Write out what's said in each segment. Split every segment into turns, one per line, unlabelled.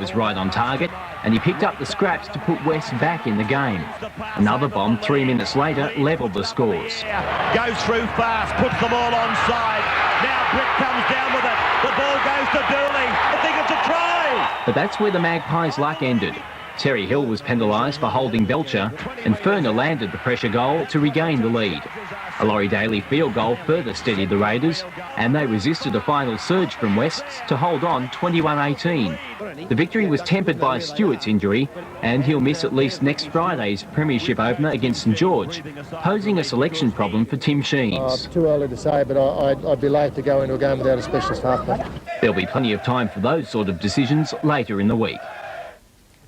was right on target, and he picked up the scraps to put West back in the game. Another bomb 3 minutes later levelled the scores.
Goes through fast, puts the ball onside. Now Brick comes down with it. The ball goes to Dooley. I think it's a try.
But that's where the Magpies' luck ended. Terry Hill was penalised for holding Belcher, and Ferner landed the pressure goal to regain the lead. A Laurie Daly field goal further steadied the Raiders, and they resisted a final surge from Wests to hold on 21-18. The victory was tempered by Stewart's injury, and he'll miss at least next Friday's premiership opener against St George, posing a selection problem for Tim Sheens.
Too early to say, but I'd be late to go into a game without a specialist halfback.
There'll be plenty of time for those sort of decisions later in the week.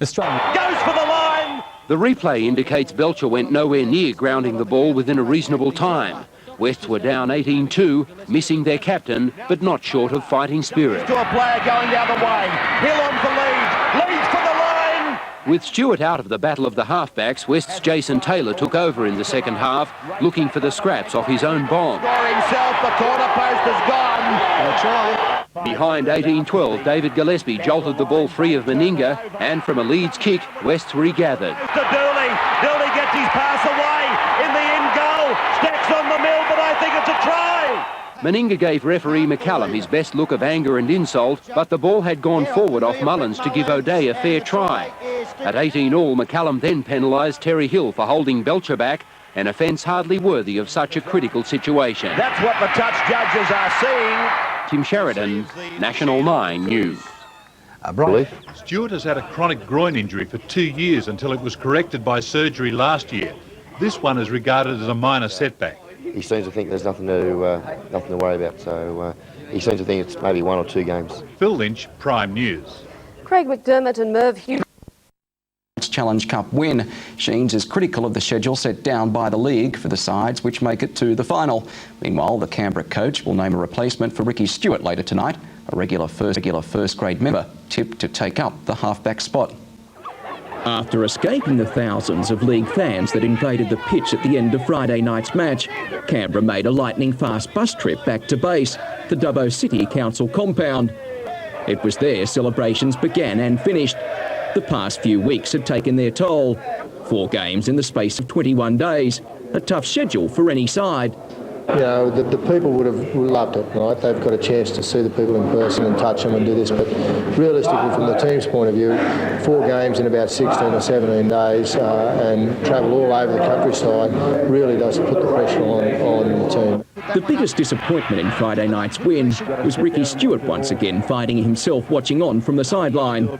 Australia goes for the line.
The replay indicates Belcher went nowhere near grounding the ball within a reasonable time. Wests were down 18-2, missing their captain, but not short of fighting spirit.
To a player going the other way. Hill on for lead. Leads for the line.
With Stewart out of the battle of the halfbacks, West's Jason Taylor took over in the second half, looking for the scraps off his own bomb.
For himself, the corner post is gone.
I'll try.
Behind 18-12, David Gillespie jolted the ball free of Moninga, and from a Leeds kick, Wests regathered.
To Dooley. Dooley gets his pass away in the end goal. Stacks on the mill, but I think it's a try.
Moninga gave referee McCallum his best look of anger and insult, but the ball had gone forward off Mullins to give O'Day a fair try. At 18-all, McCallum then penalised Terry Hill for holding Belcher back, an offence hardly worthy of such a critical situation.
That's what the touch judges are seeing.
Tim Sheridan, National 9 News.
Stewart has had a chronic groin injury for 2 years until it was corrected by surgery last year. This one is regarded as a minor setback.
He seems to think there's nothing to worry about, so he seems to think it's maybe 1 or 2 games.
Phil Lynch, Prime News.
Craig McDermott and Merv Hughes.
Challenge Cup win. Sheens is critical of the schedule set down by the league for the sides which make it to the final. Meanwhile, the Canberra coach will name a replacement for Ricky Stewart later tonight, a regular first grade member tipped to take up the halfback spot.
After escaping the thousands of league fans that invaded the pitch at the end of Friday night's match, Canberra made a lightning-fast bus trip back to base, the Dubbo City Council compound. It was there celebrations began and finished. The past few weeks had taken their toll. 4 games in the space of 21 days, a tough schedule for any side.
You know, the people would have loved it, right? They've got a chance to see the people in person and touch them and do this, but realistically, from the team's point of view, 4 games in about 16 or 17 days and travel all over the countryside really does put the pressure on the team.
The biggest disappointment in Friday night's win was Ricky Stewart once again finding himself watching on from the sideline.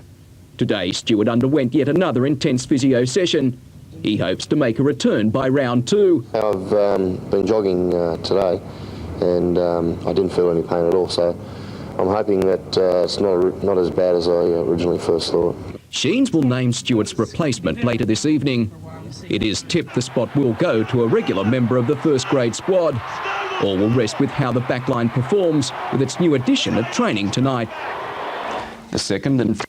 Today, Stewart underwent yet another intense physio session. He hopes to make a return by round 2.
I've been jogging today, and I didn't feel any pain at all, so I'm hoping that it's not as bad as I originally first thought.
Sheens will name Stewart's replacement later this evening. It is tipped the spot will go to a regular member of the first grade squad. All will rest with how the backline performs with its new addition at training tonight.
The second and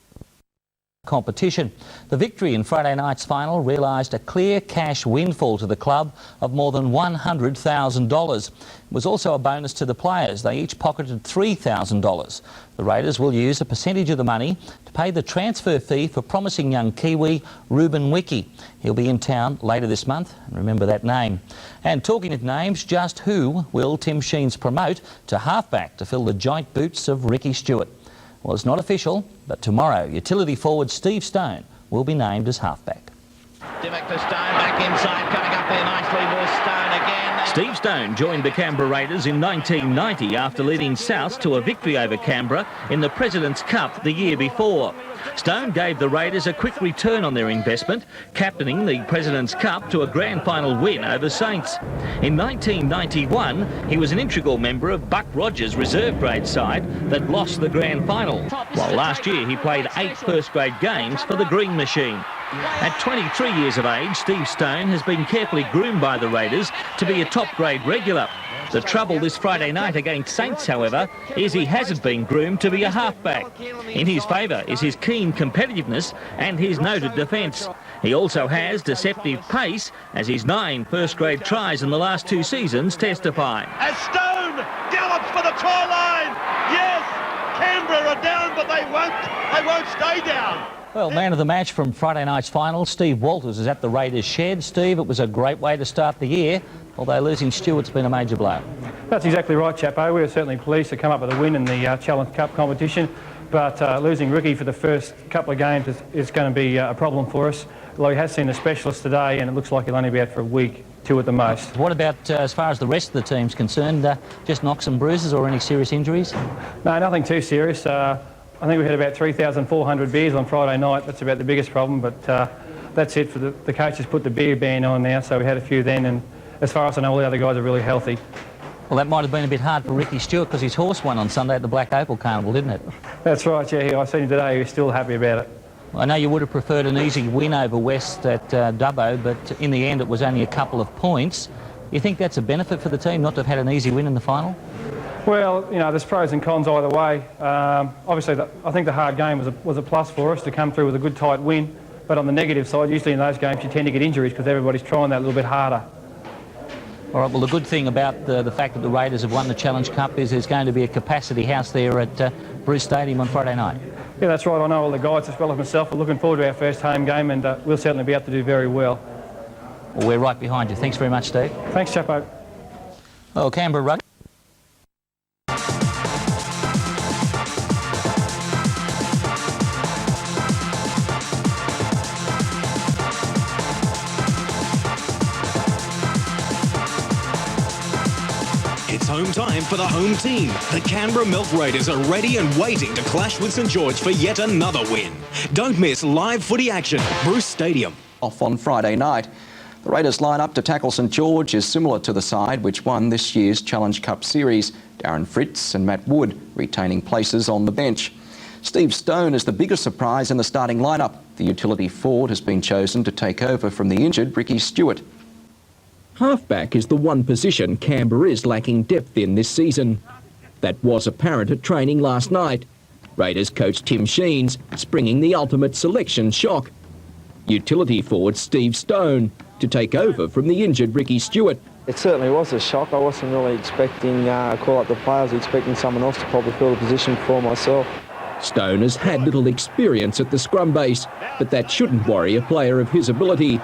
competition. The victory in Friday night's final realised a clear cash windfall to the club of more than $100,000. It was also a bonus to the players. They each pocketed $3,000. The Raiders will use a percentage of the money to pay the transfer fee for promising young Kiwi Ruben Wiki. He'll be in town later this month. Remember that name. And talking of names, just who will Tim Sheens promote to halfback to fill the joint boots of Ricky Stewart? Well, it's not official, but tomorrow, utility forward Steve Stone will be named as halfback.
Dimmock to Stone, back inside, coming up there nicely was Stone again.
Steve Stone joined the Canberra Raiders in 1990 after leading South to a victory over Canberra in the President's Cup the year before. Stone gave the Raiders a quick return on their investment, captaining the President's Cup to a grand final win over Saints. In 1991, he was an integral member of Buck Rogers' reserve grade side that lost the grand final, while last year he played 8 first-grade games for the Green Machine. At 23 years of age, Steve Stone has been carefully groomed by the Raiders to be a top-grade regular. The trouble this Friday night against Saints, however, is he hasn't been groomed to be a halfback. In his favour is his keen competitiveness and his noted defence. He also has deceptive pace, as his 9 first-grade tries in the last 2 seasons testify.
As Stone gallops for the try line, yes, Canberra are down, but they won't stay down.
Well, man of the match from Friday night's final, Steve Walters, is at the Raiders shed. Steve, it was a great way to start the year, although losing Stewart's been a major blow.
That's exactly right, Chapo. We were certainly pleased to come up with a win in the Challenge Cup competition, but losing Ricky for the first couple of games is going to be a problem for us. Although he has seen a specialist today, and it looks like he'll only be out for a week, 2 at the most.
What about as far as the rest of the team's concerned? Just knocks and bruises or any serious injuries?
No, nothing too serious. I think we had about 3,400 beers on Friday night. That's about the biggest problem, but that's it. For the coaches put the beer ban on now, so we had a few then, and as far as I know, all the other guys are really healthy.
Well, that might have been a bit hard for Ricky Stewart because his horse won on Sunday at the Black Opal Carnival, didn't it? That's right, yeah. I seen him today. He was still happy about it. Well, I know you would have preferred an easy win over West at Dubbo, but in the end it was only a couple of points. You think that's a benefit for the team, not to have had an easy win in the final? Well, you know, there's pros and cons either way. Obviously, I think the hard game was a plus for us to come through with a good tight win. But on the negative side, usually in those games you tend to get injuries because everybody's trying that a little bit harder. All right, well, the good thing about the fact that the Raiders have won the Challenge Cup is there's going to be a capacity house there at Bruce Stadium on Friday night. Yeah, that's right. I know all the guys as well as myself are looking forward to our first home game, and we'll certainly be able to do very well. Well, we're right behind you. Thanks very much, Steve. Thanks, Chapo. Well, Canberra Rugby.
It's home time for the home team. The Canberra Milk Raiders are ready and waiting to clash with St George for yet another win. Don't miss live footy action. Bruce Stadium.
Off on Friday night. The Raiders line-up to tackle St George is similar to the side which won this year's Challenge Cup series. Darren Fritz and Matt Wood retaining places on the bench. Steve Stone is the biggest surprise in the starting lineup. The utility forward has been chosen to take over from the injured Ricky Stewart.
Halfback is the one position Canberra is lacking depth in this season. That was apparent at training last night. Raiders coach Tim Sheens springing the ultimate selection shock. Utility forward Steve Stone to take over from the injured Ricky Stewart.
It certainly was a shock. I wasn't really expecting a call up the players, expecting someone else to probably fill the position for myself.
Stone has had little experience at the scrum base, but that shouldn't worry a player of his ability.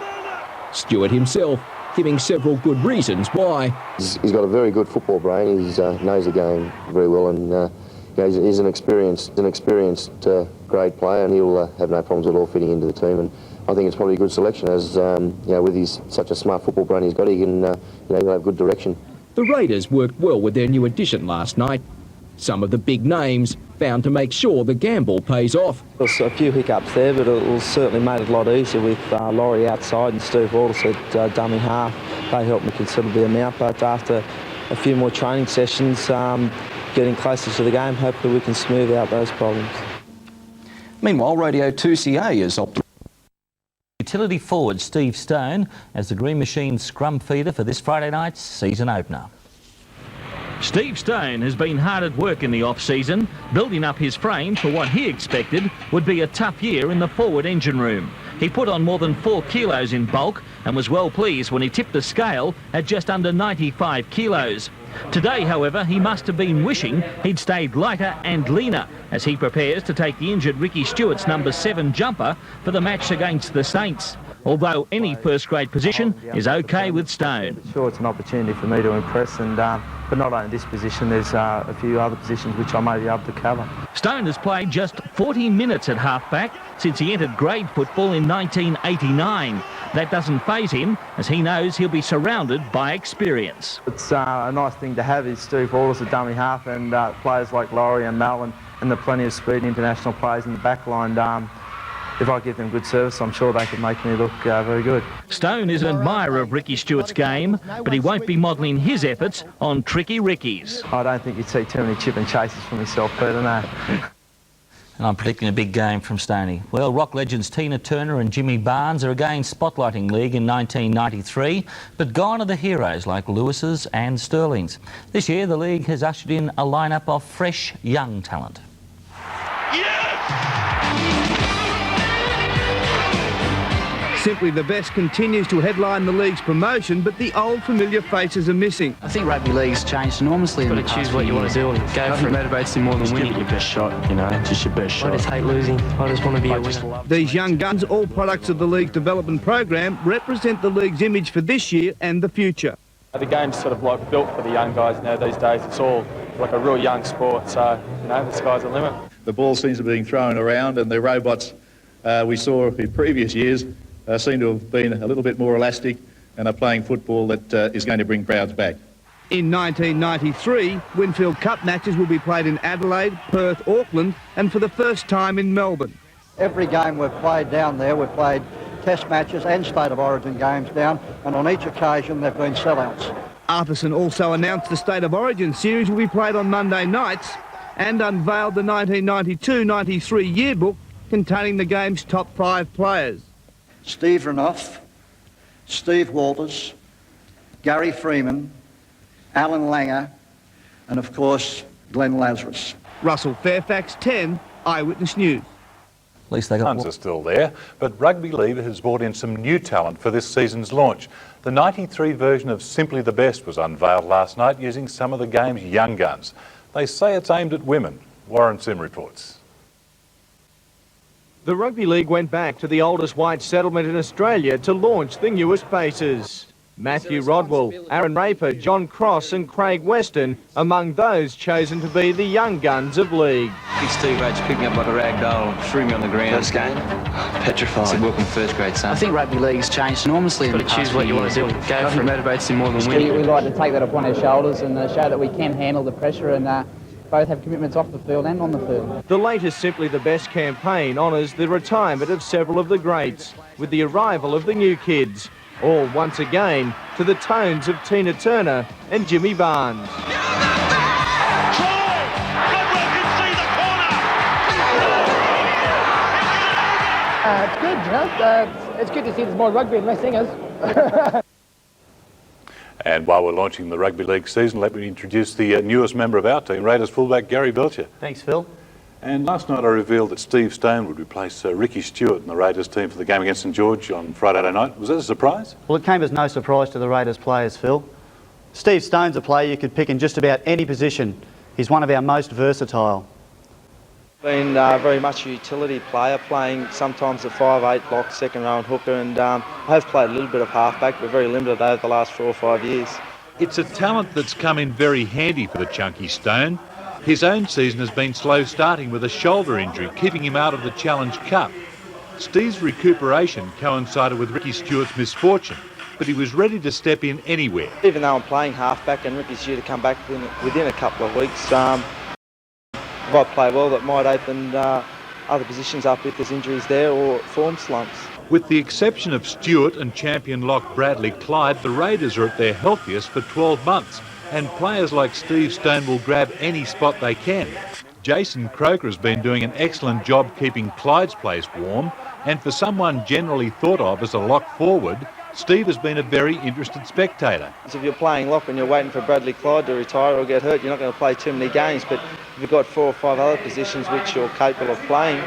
Stewart himself giving several good reasons why.
He's got a very good football brain. He knows the game very well, and he's an experienced grade player, and he'll have no problems at all fitting into the team. And I think it's probably a good selection, as with such a smart football brain he's got, he can he'll have good direction.
The Raiders worked well with their new addition last night. Some of the big names found to make sure the gamble pays off.
There was a few hiccups there, but it was certainly made it a lot easier with Laurie outside and Steve Walters at dummy half. They helped me considerably amount, but after a few more training sessions, getting closer to the game, hopefully we can smooth out those problems.
Meanwhile, Radio 2CA is optimistic.
Utility forward Steve Stone as the Green Machine scrum feeder for this Friday night's season opener.
Steve Stone has been hard at work in the off-season, building up his frame for what he expected would be a tough year in the forward engine room. He put on more than 4 kilos in bulk and was well pleased when he tipped the scale at just under 95 kilos. Today, however, he must have been wishing he'd stayed lighter and leaner as he prepares to take the injured Ricky Stewart's number 7 jumper for the match against the Saints. Although any first-grade position is okay with Stone.
Sure, it's an opportunity for me to impress, and but not only this position, there's a few other positions which I may be able to cover.
Stone has played just 40 minutes at halfback since he entered grade football in 1989. That doesn't faze him, as he knows he'll be surrounded by experience.
It's a nice thing to have is Steve Walters at dummy half, and players like Laurie and Mel and the plenty of speed international players in the back line. If I give them good service, I'm sure they could make me look very good.
Stone is an admirer of Ricky Stewart's game, but he won't be modelling his efforts on Tricky Ricky's.
I don't think you'd see too many chip and chases from myself, Peter, no.
And I'm predicting a big game from Stoney. Well, rock legends Tina Turner and Jimmy Barnes are again spotlighting league in 1993, but gone are the heroes like Lewis's and Sterling's. This year, the league has ushered in a lineup of fresh, young talent.
Simply the Best continues to headline the league's promotion, but the old familiar faces are missing.
I think rugby league's changed enormously. You've got to choose what you want to do and go for it.
Motivates you more than winning.
Give it your best shot, you know, just your best shot.
I just hate losing. I just want to be a winner.
These young guns, all products of the league's development program, represent the league's image for this year and the future.
The game's sort of like built for the young guys now these days. It's all like a real young sport, so, you know, the sky's the limit.
The ball seems to be being thrown around, and the robots we saw in previous years seem to have been a little bit more elastic and are playing football that is going to bring crowds back.
In 1993, Winfield Cup matches will be played in Adelaide, Perth, Auckland, and for the first time in Melbourne.
Every game we've played down there, we've played test matches and State of Origin games down, and on each occasion they've been sellouts.
Arthurson also announced the State of Origin series will be played on Monday nights and unveiled the 1992-93 yearbook containing the game's top 5 players.
Steve Renouf, Steve Walters, Gary Freeman, Alan Langer, and of course Glenn Lazarus.
Russell Fairfax, 10, Eyewitness News.
At least they got
Funds are still there, but Rugby League has brought in some new talent for this season's launch. The 93 version of Simply the Best was unveiled last night using some of the game's young guns. They say it's aimed at women. Warren Sim reports.
The Rugby League went back to the oldest white settlement in Australia to launch the newest faces. Matthew Rodwell, Aaron Raper, John Cross and Craig Weston among those chosen to be the young guns of league.
Big Steve H picked me up like a rag doll and threw me on the ground.
First game,
Petrified.
It's a
welcome first grade, son.
I think rugby league's changed enormously.
You've got to choose what you want to do and go for it.
Motivates you more than winning.
We like to take that upon our shoulders and show that we can handle the pressure and both have commitments off the field and on the field.
The latest Simply the Best campaign honours the retirement of several of the greats with the arrival of the new kids, all once again to the tones of Tina Turner and Jimmy Barnes.
It's good, you know. It's good to see there's more rugby and less singers.
And while we're launching the Rugby League season, let me introduce the newest member of our team, Raiders fullback Gary Belcher.
Thanks, Phil.
And last night I revealed that Steve Stone would replace Ricky Stewart in the Raiders team for the game against St George on Friday night. Was that a surprise?
Well, it came as no surprise to the Raiders players, Phil. Steve Stone's a player you could pick in just about any position. He's one of our most versatile.
Been very much a utility player, playing sometimes at 5'8", lock, second row and hooker, and I have played a little bit of halfback, but very limited over the last 4 or 5 years.
It's a talent that's come in very handy for the chunky Stone. His own season has been slow starting with a shoulder injury, keeping him out of the Challenge Cup. Steve's recuperation coincided with Ricky Stewart's misfortune, but he was ready to step in anywhere.
Even though I'm playing halfback and Ricky's due to come back within a couple of weeks, if I play well, that might open other positions up if there's injuries there or form slumps.
With the exception of Stewart and champion lock Bradley Clyde, the Raiders are at their healthiest for 12 months, and players like Steve Stone will grab any spot they can. Jason Croker has been doing an excellent job keeping Clyde's place warm, and for someone generally thought of as a lock forward, Steve has been a very interested spectator.
So if you're playing lock and you're waiting for Bradley Clyde to retire or get hurt, you're not going to play too many games, but if you've got 4 or 5 other positions which you're capable of playing,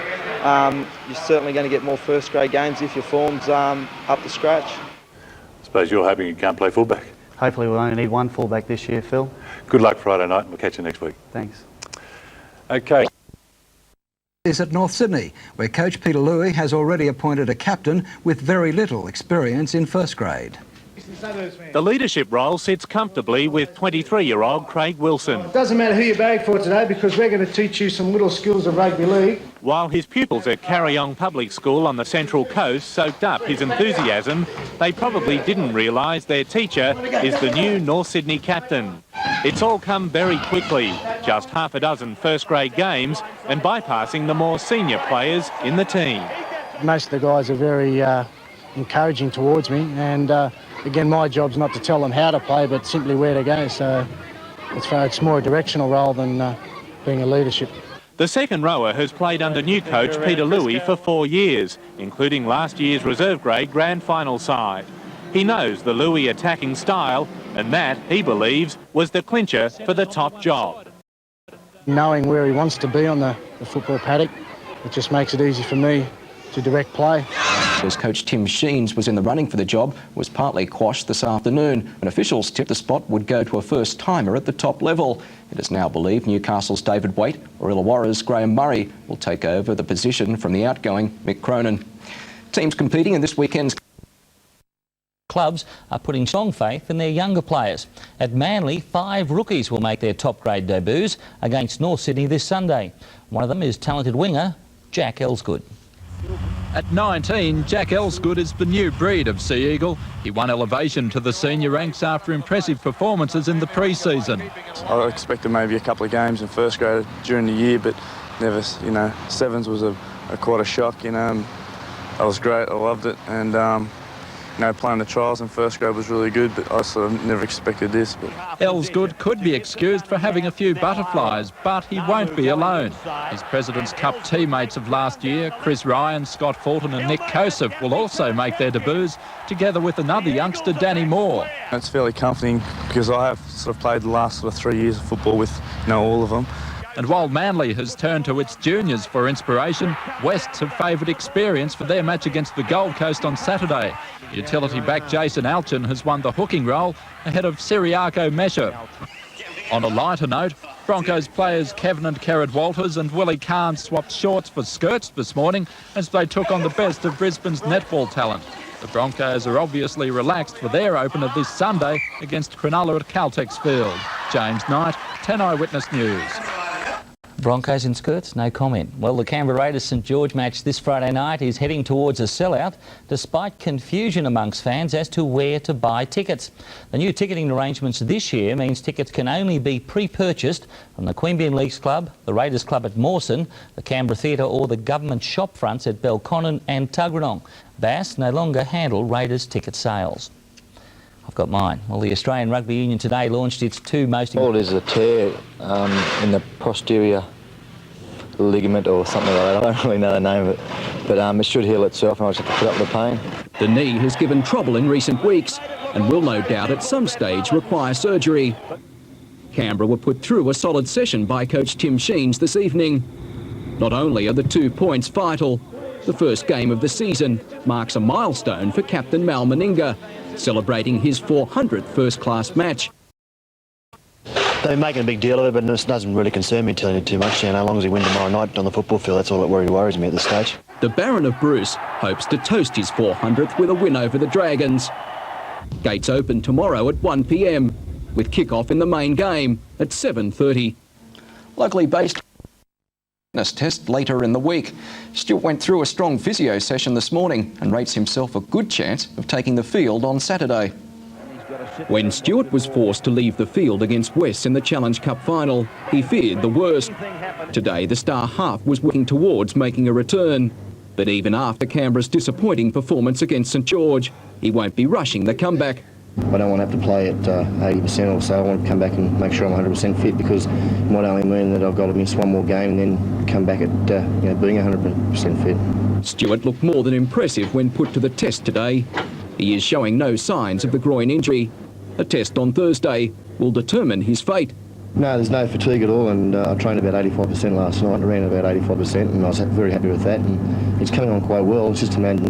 you're certainly going to get more first grade games if your form's up to scratch.
I suppose you're hoping you can't play fullback.
Hopefully we'll only need one fullback this year, Phil.
Good luck Friday night, and we'll catch you next week.
Thanks.
Okay.
Is at North Sydney, where coach Peter Louis has already appointed a captain with very little experience in first grade.
The leadership role sits comfortably with 23-year-old Craig Wilson.
It doesn't matter who you bag for today because we're going to teach you some little skills of rugby league.
While his pupils at Carryong Public School on the Central Coast soaked up his enthusiasm, they probably didn't realise their teacher is the new North Sydney captain. It's all come very quickly, just half a dozen first-grade games and bypassing the more senior players in the team.
Most of the guys are very encouraging towards me, and again, my job's not to tell them how to play, but simply where to go. So it's more a directional role than being a leadership.
The second rower has played under new coach Peter Louis for 4 years, including last year's reserve grade grand final side. He knows the Louis attacking style, and that, he believes, was the clincher for the top job.
Knowing where he wants to be on the football paddock, it just makes it easy for me to direct play.
As coach Tim Sheens was in the running for the job, was partly quashed this afternoon when officials tipped the spot would go to a first-timer at the top level. It is now believed Newcastle's David Waite or Illawarra's Graham Murray will take over the position from the outgoing Mick Cronin. Teams competing in this weekend's
clubs are putting strong faith in their younger players. At Manly, 5 rookies will make their top-grade debuts against North Sydney this Sunday. One of them is talented winger Jack Ellswood.
At 19, Jack Ellswood is the new breed of Sea Eagle. He won elevation to the senior ranks after impressive performances in the pre-season.
I expected maybe a couple of games in first grade during the year, but never, sevens was quite a shock. That was great. I loved it, and playing the trials in first grade was really good, but I sort of never expected this.
Ellswood could be excused for having a few butterflies, but he won't be alone. His President's Cup teammates of last year, Chris Ryan, Scott Fulton and Nick Kosef, will also make their debuts, together with another youngster, Danny Moore.
It's fairly comforting because I have sort of played the last 3 years of football with all of them.
And while Manly has turned to its juniors for inspiration, Wests have favoured experience for their match against the Gold Coast on Saturday. Utility back Jason Alchin has won the hooking role ahead of Siriaco Mesha. On a lighter note, Broncos players Kevin and Kerrod Walters and Willie Kahn swapped shorts for skirts this morning as they took on the best of Brisbane's netball talent. The Broncos are obviously relaxed for their opener this Sunday against Cronulla at Caltex Field. James Knight, 10 Eyewitness News.
Broncos in skirts? No comment. Well, the Canberra Raiders St George match this Friday night is heading towards a sellout, despite confusion amongst fans as to where to buy tickets. The new ticketing arrangements this year means tickets can only be pre-purchased from the Queanbeyan Leagues Club, the Raiders Club at Mawson, the Canberra Theatre or the government shop fronts at Belconnen and Tuggeranong. Bass no longer handle Raiders ticket sales. I've got mine. Well, the Australian Rugby Union today launched its 2 most...
All it is a tear in the posterior ligament or something like that. I don't really know the name of it. But it should heal itself and I'll just have to put up with the pain.
The knee has given trouble in recent weeks and will no doubt at some stage require surgery. Canberra were put through a solid session by coach Tim Sheens this evening. Not only are the 2 points vital, the first game of the season marks a milestone for captain Mal Moninga, celebrating his 400th first-class match.
They're making a big deal of it, but this doesn't really concern me too much. As long as he wins tomorrow night on the football field, that's all that worries me at this stage.
The Baron of Bruce hopes to toast his 400th with a win over the Dragons. Gates open tomorrow at 1 p.m, with kick-off in the main game at 7:30.
Locally based test later in the week. Stewart went through a strong physio session this morning and rates himself a good chance of taking the field on Saturday.
When Stewart was forced to leave the field against West in the Challenge Cup final, he feared the worst. Today, the star half was working towards making a return. But even after Canberra's disappointing performance against St George, he won't be rushing the comeback.
I don't want to have to play at 80% or so. I want to come back and make sure I'm 100% fit, because it might only mean that I've got to miss one more game and then come back at being 100% fit.
Stewart looked more than impressive when put to the test today. He is showing no signs of the groin injury. A test on Thursday will determine his fate.
No, there's no fatigue at all, and I trained about 85% last night, ran about 85%, and I was very happy with that. And it's coming on quite well. It's just a matter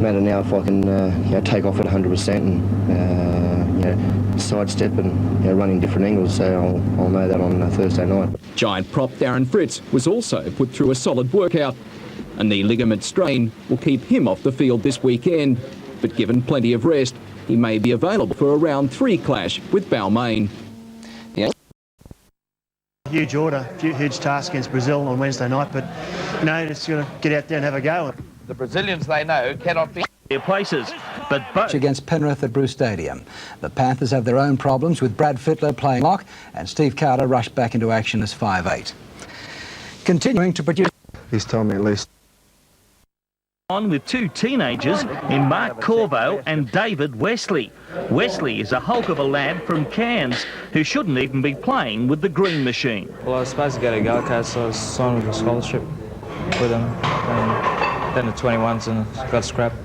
matter now if I can take off at 100% and sidestep and run in different angles. So I'll know that on Thursday night.
Giant prop Darren Fritz was also put through a solid workout. A knee ligament strain will keep him off the field this weekend, but given plenty of rest, he may be available for a round 3 clash with Balmain.
Yeah. Huge order, huge task against Brazil on Wednesday night, but just got to get out there and have a go.
The Brazilians, they know, cannot be
their places, but both
against Penrith at Bruce Stadium. The Panthers have their own problems with Brad Fittler playing lock and Steve Carter rushed back into action as 5'8". Continuing to produce...
He's told me at least.
On with 2 teenagers in Mark Corvo and David Wesley. Wesley is a hulk of a lad from Cairns who shouldn't even be playing with the green machine.
Well, I was supposed to go to Gold Coast, so I was signed with a scholarship with them. And then the 21s and got scrapped.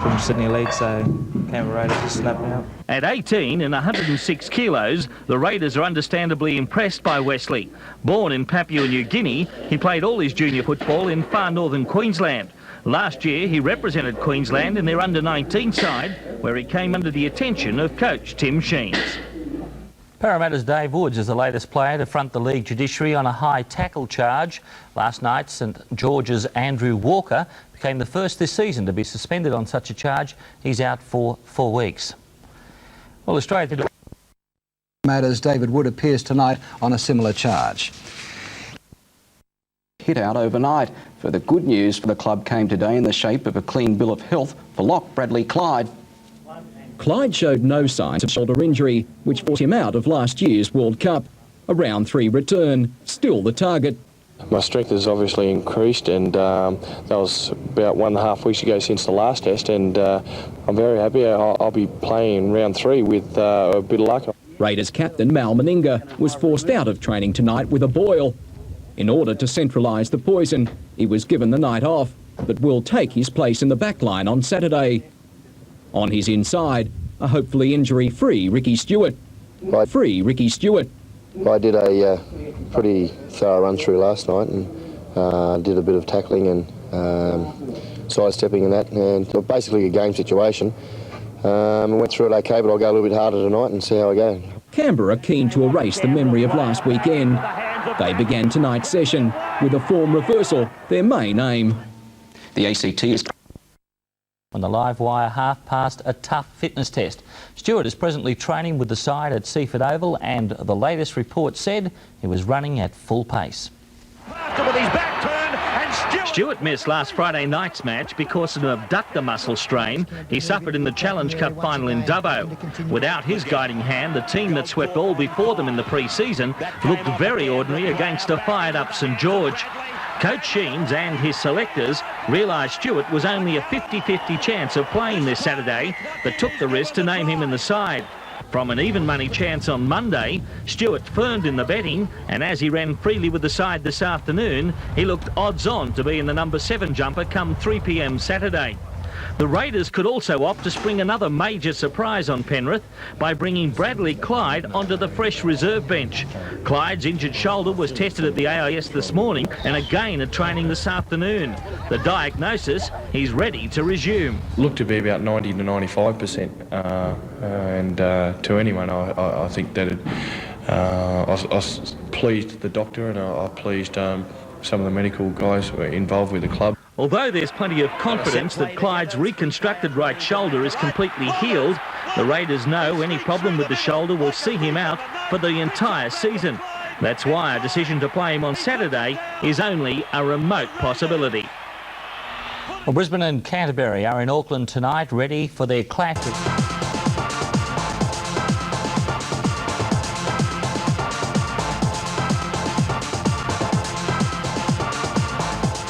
from Sydney League, so Canberra Raiders just snapped me up.
At 18 and 106 kilos, the Raiders are understandably impressed by Wesley. Born in Papua New Guinea, he played all his junior football in far northern Queensland. Last year, he represented Queensland in their under-19 side, where he came under the attention of coach Tim Sheens.
Parramatta's Dave Woods is the latest player to front the league judiciary on a high tackle charge. Last night, St George's Andrew Walker became the first this season to be suspended on such a charge. He's out for 4 weeks. Well, Australia...
Parramatta's David Wood appears tonight on a similar charge.
Hit out overnight. Further good news for the club came today in the shape of a clean bill of health for lock Bradley Clyde.
Clyde showed no signs of shoulder injury, which brought him out of last year's World Cup. A round 3 return, still the target.
My strength has obviously increased, and that was about 1.5 weeks ago since the last test, and I'm very happy. I'll be playing round 3 with a bit of luck.
Raiders captain Mal Moninga was forced out of training tonight with a boil. In order to centralise the poison, he was given the night off, but will take his place in the back line on Saturday. On his inside, a hopefully injury-free Ricky Stewart. I did a pretty thorough run-through last night and did a bit of tackling and sidestepping and that, and basically a game situation. Went through it okay, but I'll go a little bit harder tonight and see how I go. Canberra keen to erase the memory of last weekend. They began tonight's session with a form reversal, their main aim.
The ACT is...
On the live wire, half past a tough fitness test. Stewart is presently training with the side at Seaford Oval, and the latest report said he was running at full pace.
With his back turned, and Stewart missed last Friday night's match because of an abductor muscle strain he suffered in the Challenge Cup final in Dubbo. Without his guiding hand, the team that swept all before them in the pre-season looked very ordinary against a fired-up St George. Coach Sheens and his selectors realised Stewart was only a 50-50 chance of playing this Saturday, but took the risk to name him in the side. From an even money chance on Monday, Stewart firmed in the betting, and as he ran freely with the side this afternoon, he looked odds-on to be in the number 7 jumper come 3 p.m. Saturday. The Raiders could also opt to spring another major surprise on Penrith by bringing Bradley Clyde onto the fresh reserve bench. Clyde's injured shoulder was tested at the AIS this morning and again at training this afternoon. The diagnosis, he's ready to resume.
Looked to be about 90 to 95%, and to anyone, I think that I was pleased the doctor, and I pleased some of the medical guys who were involved with the club.
Although there's plenty of confidence that Clyde's reconstructed right shoulder is completely healed, the Raiders know any problem with the shoulder will see him out for the entire season. That's why a decision to play him on Saturday is only a remote possibility.
Well, Brisbane and Canterbury are in Auckland tonight, ready for their clash.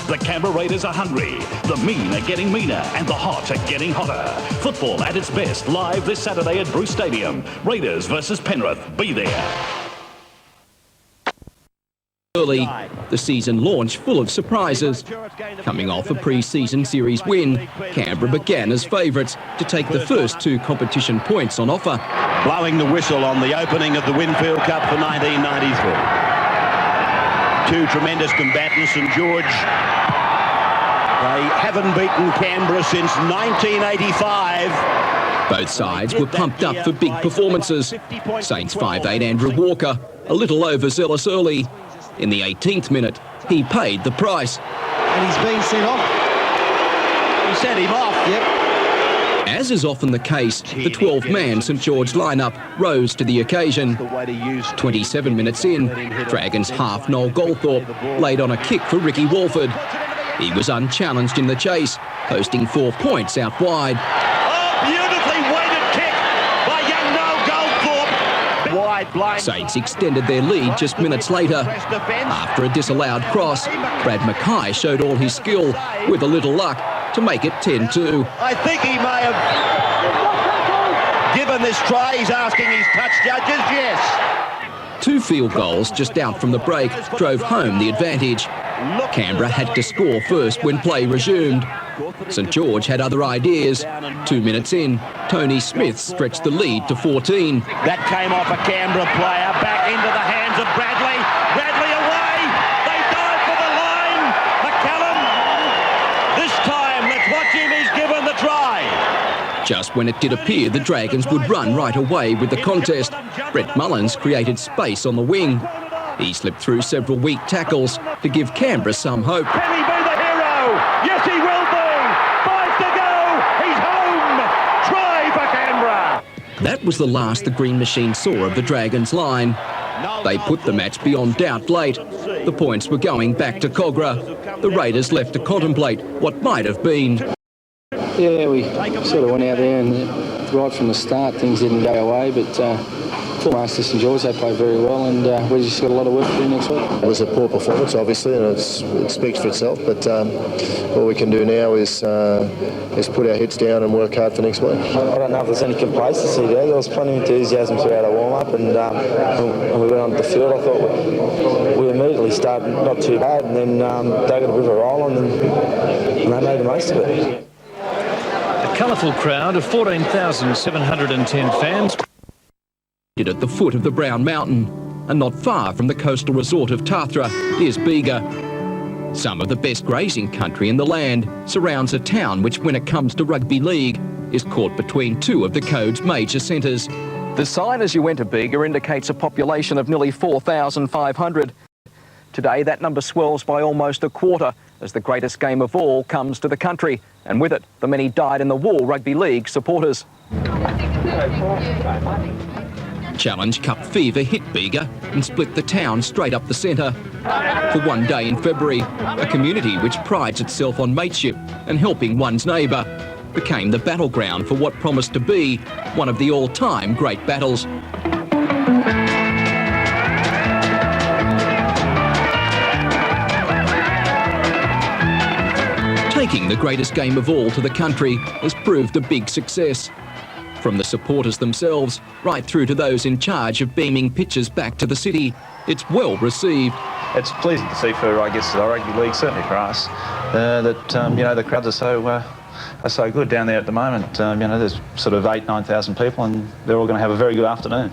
The Canberra Raiders are hungry, the mean are getting meaner, and the hot are getting hotter. Football at its best, live this Saturday at Bruce Stadium. Raiders versus Penrith. Be there.
Early, the season launch full of surprises. Coming off a pre-season series win, Canberra began as favourites to take the first 2 competition points on offer.
Blowing the whistle on the opening of the Winfield Cup for 1993. 2 tremendous combatants, St George. They haven't beaten Canberra since 1985.
Both sides were pumped up for big performances. Saints 5'8" Andrew Walker, a little overzealous early. In the 18th minute, he paid the price.
And he's been sent off. He sent him off, yep.
As is often the case, the 12-man St George lineup rose to the occasion. 27 minutes in, Dragons half Noel Goldthorpe laid on a kick for Ricky Walford. He was unchallenged in the chase, posting 4 points out wide.
Oh, beautifully weighted kick by young Noel Goldthorpe. Wide blind.
Saints extended their lead just minutes later. After a disallowed cross, Brad Mackay showed all his skill, with a little luck, to make it 10-2.
I think he may have given this try. He's asking his touch judges, yes.
2 field goals just out from the break drove home the advantage. Canberra had to score first when play resumed. St George had other ideas. 2 minutes in, Tony Smith stretched the lead to 14.
That came off a Canberra player, back into the hands of Bradley. Bradley away! They dive for the line! McCallum! This time, let's watch him, he's given the try!
Just when it did appear the Dragons would run right away with the contest, Brett Mullins created space on the wing. He slipped through several weak tackles to give Canberra some hope.
Can he be the hero? Yes, he will be! 5 to go! He's home! Try for Canberra!
That was the last the Green Machine saw of the Dragons' line. They put the match beyond doubt late. The points were going back to Cogra. The Raiders left to contemplate what might have been.
Yeah, we sort of went out there and right from the start things didn't go away, but Master St George, they played very well, and we just got a lot of work to do next week.
It was a poor performance, obviously, and it speaks for itself. But all we can do now is put our heads down and work hard for next week.
I don't know if there's any complacency there. There was plenty of enthusiasm throughout our warm-up, and when we went onto the field, I thought we immediately started not too bad, and then they got a bit of a roll on, and they made the most of it.
A colourful crowd of 14,710 fans
At the foot of the Brown Mountain, and not far from the coastal resort of Tathra is Bega. Some of the best grazing country in the land surrounds a town which, when it comes to rugby league, is caught between two of the code's major centres.
The sign as you enter Bega indicates a population of nearly 4,500. Today that number swells by almost a quarter as the greatest game of all comes to the country, and with it the many dyed-in-the-wool rugby league supporters.
Challenge Cup fever hit Bega and split the town straight up the centre. For one day in February, a community which prides itself on mateship and helping one's neighbour became the battleground for what promised to be one of the all-time great battles. Taking the greatest game of all to the country has proved a big success. From the supporters themselves, right through to those in charge of beaming pitches back to the city, it's well received.
It's pleasing to see for, I guess, the rugby league, certainly for us, that you know, the crowds are so good down there at the moment. You know, there's sort of 8,000-9,000 people, and they're all going to have a very good afternoon.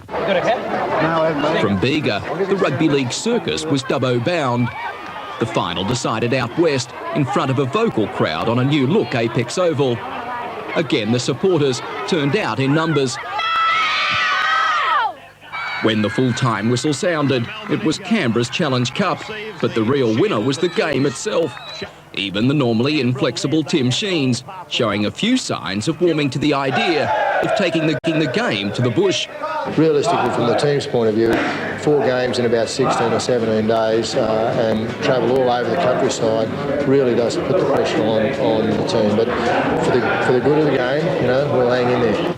From Bega, the rugby league circus was Dubbo bound. The final decided out west in front of a vocal crowd on a new look Apex Oval. Again, the supporters turned out in numbers. When the full-time whistle sounded, it was Canberra's Challenge Cup, but the real winner was the game itself. Even the normally inflexible Tim Sheens showing a few signs of warming to the idea of taking the game to the bush.
Realistically, from the team's point of view, 4 games in about 16 or 17 days and travel all over the countryside really does put the pressure on the team. But for the good of the game, you know, we'll hang in there.